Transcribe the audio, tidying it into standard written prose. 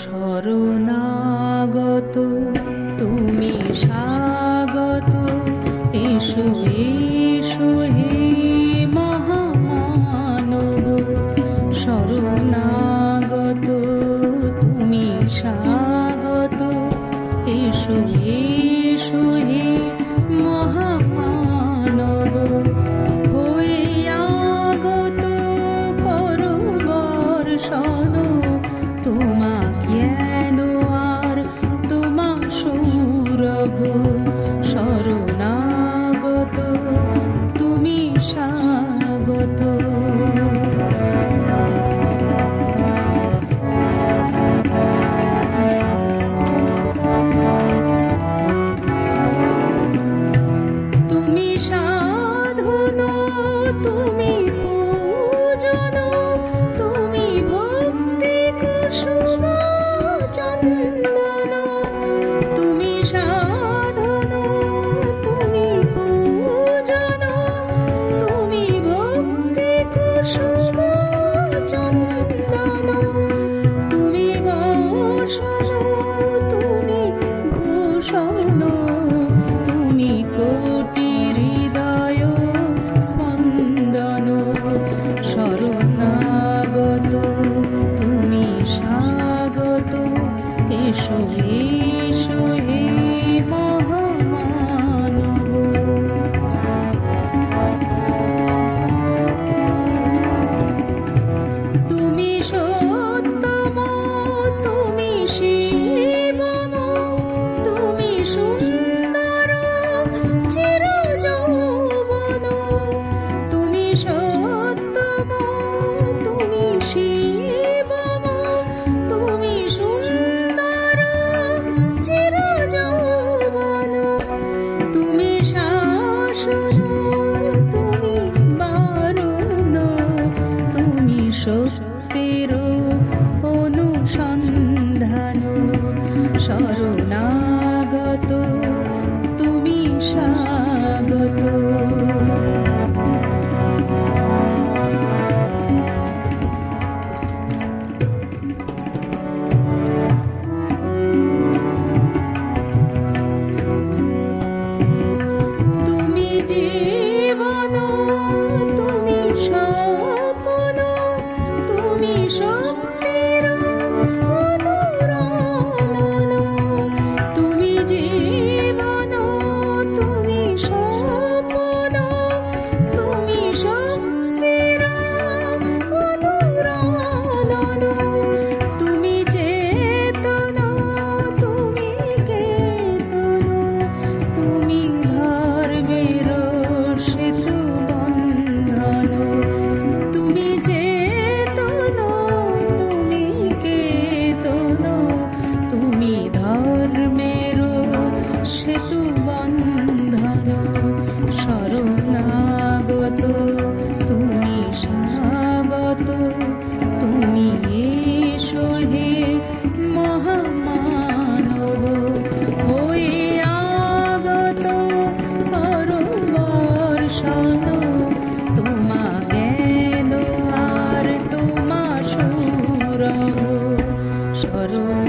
শরণাগত তুমি স্বাগত, এসো এসো হে মহামানব। শরণাগত তুমি স্বাগত, এসো এসো হে মহামানব। হয়ে আগত করো বর্ষণ, তোমা জ্ঞান আর তোমা সৌরভ। শরণাগত তুমি স্বাগত। তুমি সাধন, তুমি পূজন, তুমি ভক্তি কুসুম চন্দন। তুমি সাধন, তুমি পূজন, তুমি ভক্তি কুসুম চন্দন। তুমি বসন, তুমি ভূষণ, তুমি কোটি হৃদয় স্পন্দন। শরণাগত তুমি স্বাগত, এসো এসো হে মহামানব। তুমি সত্যম, তুমি শিবম, তুমি সুন্দর চিরযৌবন। তুমি সত্যম, তুমি শিবম, তুমি সুন্দর চিরযৌবন। তুমি শাসন, তুমি বারণ, তুমি সত্যের অনুসন্ধান। শরণাগত তুমি স্বাগত। তুমি জীবন, তুমি স্বপ্ন, তুমি শক্তির অনুরণন। তুমি জীবন, তুমি স্বপ্ন, তুমি শক্তির অনুরণন। তুমি চেতন, তুমি কেতন, তুমি ধর্মের সেতু বন্ধন। তুমি চেতন, তুমি কেতন, তুমি ধর্মের সেতু বন্ধন। শরণাগত তুমি স্বাগত, তুমি এসো হে মহামানব। হয়ে আগত করো বর্ষণ, তোমা জ্ঞান আর তোমা সৌরভ। শরণ